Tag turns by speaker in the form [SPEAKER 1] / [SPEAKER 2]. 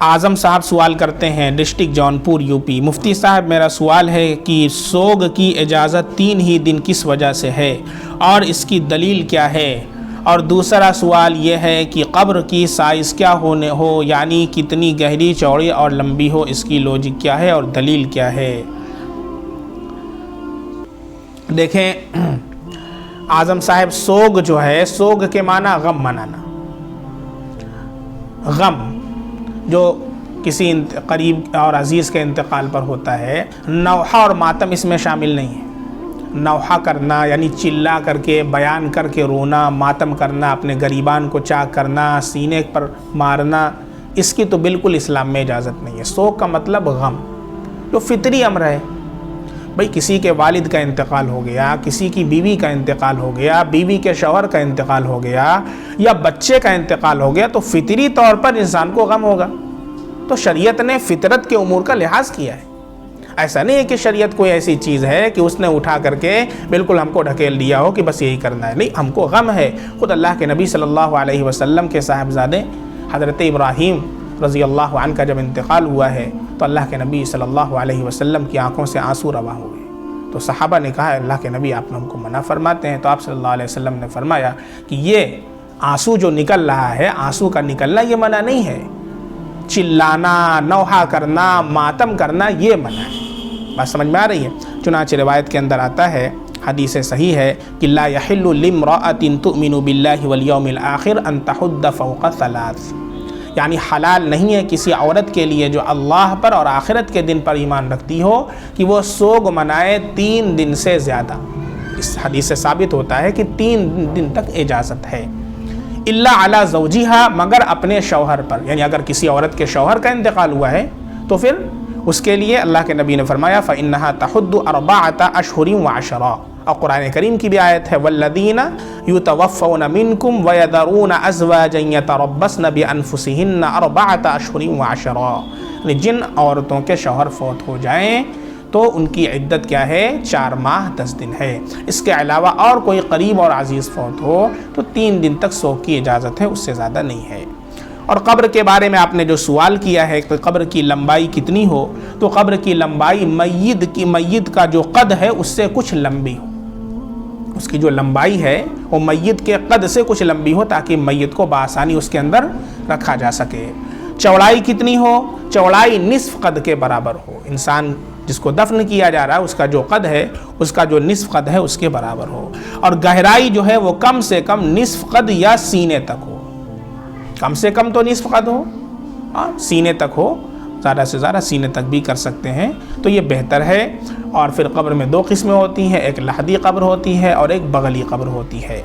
[SPEAKER 1] اعظم صاحب سوال کرتے ہیں ڈسٹرکٹ جونپور یوپی، مفتی صاحب میرا سوال ہے کہ سوگ کی اجازت 3 ہی دن کس وجہ سے ہے اور اس کی دلیل کیا ہے؟ اور دوسرا سوال یہ ہے کہ قبر کی سائز کیا ہونے ہو، یعنی کتنی گہری، چوڑی اور لمبی ہو، اس کی لوجک کیا ہے اور دلیل کیا ہے؟ دیکھیں اعظم صاحب، سوگ جو ہے، سوگ کے معنی غم منانا، غم جو کسی قریب اور عزیز کے انتقال پر ہوتا ہے۔ نوحہ اور ماتم اس میں شامل نہیں ہے۔ نوحہ کرنا یعنی چلا کر کے، بیان کر کے رونا، ماتم کرنا، اپنے غریبان کو چاک کرنا، سینے پر مارنا، اس کی تو بالکل اسلام میں اجازت نہیں ہے۔ سوگ کا مطلب غم، جو فطری امر ہے۔ بھئی کسی کے والد کا انتقال ہو گیا، کسی کی بیوی کا انتقال ہو گیا، بیوی کے شوہر کا انتقال ہو گیا، یا بچے کا انتقال ہو گیا، تو فطری طور پر انسان کو غم ہوگا۔ تو شریعت نے فطرت کے امور کا لحاظ کیا ہے۔ ایسا نہیں ہے کہ شریعت کوئی ایسی چیز ہے کہ اس نے اٹھا کر کے بالکل ہم کو ڈھکیل دیا ہو کہ بس یہی کرنا ہے، نہیں، ہم کو غم ہے۔ خود اللہ کے نبی صلی اللہ علیہ وسلم کے صاحبزادے حضرت ابراہیم رضی اللہ عنہ کا جب انتقال ہوا ہے تو اللہ کے نبی صلی اللہ علیہ وسلم کی آنکھوں سے آنسو رواں ہو گئے۔ تو صحابہ نے کہا اللہ کے نبی آپ ہم کو منع فرماتے ہیں، تو آپ صلی اللہ علیہ وسلم نے فرمایا کہ یہ آنسو جو نکل رہا ہے، آنسو کا نکلنا یہ منع نہیں ہے، چلانا، نوحہ کرنا، ماتم کرنا یہ منع ہے۔ بات سمجھ میں آ رہی ہے؟ چنانچہ روایت کے اندر آتا ہے، حدیث صحیح ہے کہ لا يحل لامرأة تؤمن باللہ والیوم الآخر ان تحد فوق 3، یعنی حلال نہیں ہے کسی عورت کے لیے جو اللہ پر اور آخرت کے دن پر ایمان رکھتی ہو کہ وہ سوگ منائے 3 دن سے زیادہ۔ اس حدیث سے ثابت ہوتا ہے کہ 3 دن تک اجازت ہے۔ الا علی زوجہا، مگر اپنے شوہر پر، یعنی اگر کسی عورت کے شوہر کا انتقال ہوا ہے تو پھر اس کے لیے اللہ کے نبی نے فرمایا فإنها تحد 4 اشہر و10، اور قرآن کریم کی بھی آیت ہے والذین یتوفون منکم ویذرون ازواجا یتربصن بانفسہن 4 اشہر و10، یعنی جن عورتوں کے شوہر فوت ہو جائیں تو ان کی عدت کیا ہے؟ 4 ماہ 10 دن ہے۔ اس کے علاوہ اور کوئی قریب اور عزیز فوت ہو تو 3 دن تک سوگ کی اجازت ہے، اس سے زیادہ نہیں ہے۔ اور قبر کے بارے میں آپ نے جو سوال کیا ہے کہ قبر کی لمبائی کتنی ہو، تو قبر کی لمبائی میت کا جو قد ہے اس سے کچھ لمبی ہو، اس کی جو لمبائی ہے وہ میت کے قد سے کچھ لمبی ہو تاکہ میت کو بآسانی اس کے اندر رکھا جا سکے۔ چوڑائی کتنی ہو؟ چوڑائی نصف قد کے برابر ہو۔ انسان جس کو دفن کیا جا رہا ہے اس کا جو قد ہے، اس کا جو نصف قد ہے اس کے برابر ہو۔ اور گہرائی جو ہے وہ کم سے کم نصف قد یا سینے تک ہو، کم سے کم تو نصف قد ہو، سینے تک ہو، زیادہ سے زیادہ سینے تک بھی کر سکتے ہیں تو یہ بہتر ہے۔ اور پھر قبر میں 2 قسمیں ہوتی ہیں، ایک لحدی قبر ہوتی ہے اور ایک بغلی قبر ہوتی ہے۔